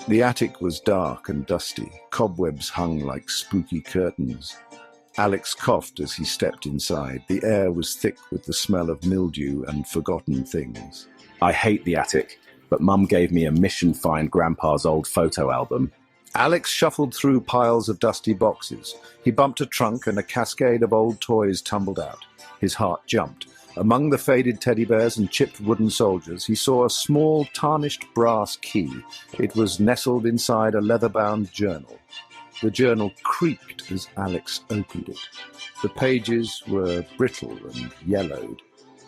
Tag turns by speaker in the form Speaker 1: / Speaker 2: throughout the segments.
Speaker 1: The attic was dark and dusty. Cobwebs hung like spooky curtains. Alex coughed as he stepped inside. The air was thick with the smell of mildew and forgotten things.
Speaker 2: I hate the attic, but Mum gave me a mission find Grandpa's old photo album.
Speaker 1: Alex shuffled through piles of dusty boxes. He bumped a trunk and a cascade of old toys tumbled out. His heart jumped. Among the faded teddy bears and chipped wooden soldiers, he saw a small, tarnished brass key. It was nestled inside a leather-bound journal. The journal creaked as Alex opened it. The pages were brittle and yellowed.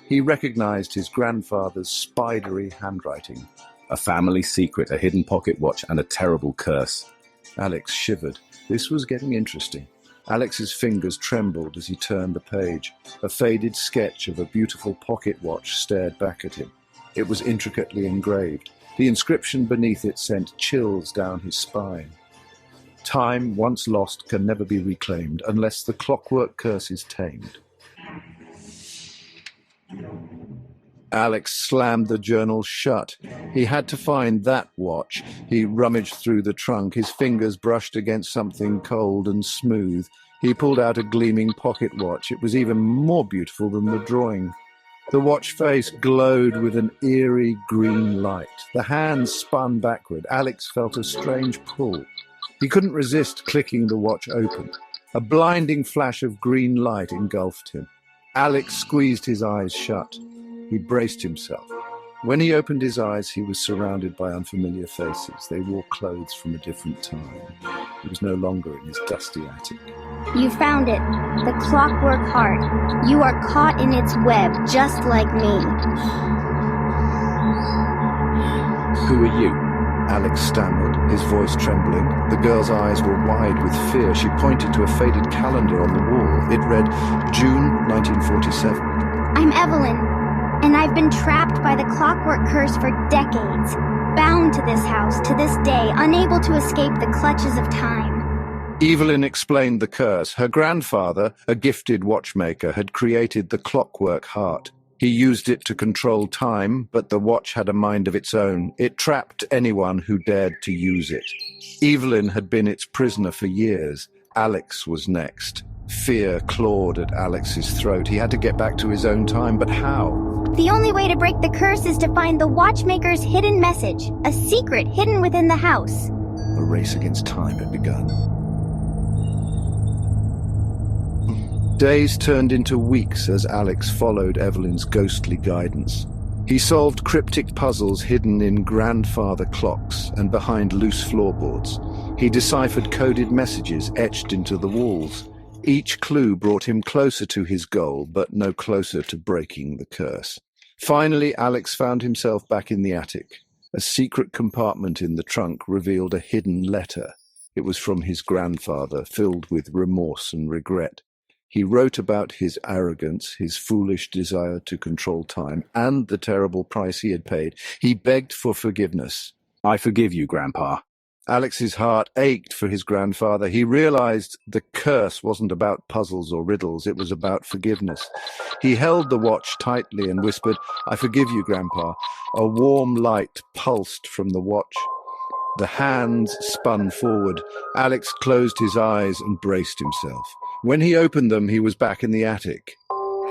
Speaker 1: He recognized his grandfather's spidery handwriting.
Speaker 2: A family secret, a hidden pocket watch, and a terrible curse.
Speaker 1: Alex shivered. This was getting interesting. Alex's fingers trembled as he turned the page. A faded sketch of a beautiful pocket watch stared back at him. It was intricately engraved. The inscription beneath it sent chills down his spine. Time once lost can never be reclaimed unless the clockwork curse is tamed. Alex slammed the journal shut. He had to find that watch. He rummaged through the trunk. His fingers brushed against something cold and smooth. He pulled out a gleaming pocket watch. It was even more beautiful than the drawing. The watch face glowed with an eerie green light. The hands spun backward. Alex felt a strange pull. He couldn't resist clicking the watch open. A blinding flash of green light engulfed him. Alex squeezed his eyes shut. He braced himself. When he opened his eyes, he was surrounded by unfamiliar faces. They wore clothes from a different time. He was no longer in his dusty attic.
Speaker 3: You found it. The clockwork heart. You are caught in its web, just like me.
Speaker 2: Who are you?
Speaker 1: Alex stammered, his voice trembling. The girl's eyes were wide with fear. She pointed to a faded calendar on the wall. It read, June 1947.
Speaker 3: I'm Evelyn, and I've been trapped by the clockwork curse for decades. Bound to this house, to this day, unable to escape the clutches of time.
Speaker 1: Evelyn explained the curse. Her grandfather, a gifted watchmaker, had created the clockwork heart. He used it to control time, but the watch had a mind of its own. It trapped anyone who dared to use it. Evelyn had been its prisoner for years. Alex was next. Fear clawed at Alex's throat. He had to get back to his own time, but how?
Speaker 3: The only way to break the curse is to find the watchmaker's hidden message, a secret hidden within the house.
Speaker 1: A race against time had begun. Days turned into weeks as Alex followed Evelyn's ghostly guidance. He solved cryptic puzzles hidden in grandfather clocks and behind loose floorboards. He deciphered coded messages etched into the walls. Each clue brought him closer to his goal, but no closer to breaking the curse. Finally, Alex found himself back in the attic. A secret compartment in the trunk revealed a hidden letter. It was from his grandfather, filled with remorse and regret. He wrote about his arrogance, his foolish desire to control time, and the terrible price he had paid. He begged for forgiveness.
Speaker 2: I forgive you, Grandpa.
Speaker 1: Alex's heart ached for his grandfather. He realized the curse wasn't about puzzles or riddles. It was about forgiveness. He held the watch tightly and whispered, I forgive you, Grandpa. A warm light pulsed from the watch. The hands spun forward. Alex closed his eyes and braced himself. When he opened them, he was back in the attic.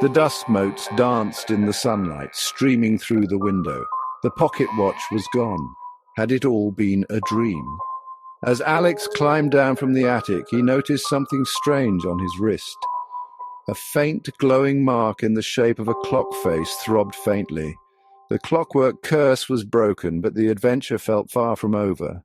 Speaker 1: The dust motes danced in the sunlight, streaming through the window. The pocket watch was gone. Had it all been a dream? As Alex climbed down from the attic, he noticed something strange on his wrist. A faint glowing mark in the shape of a clock face throbbed faintly. The clockwork curse was broken, but the adventure felt far from over.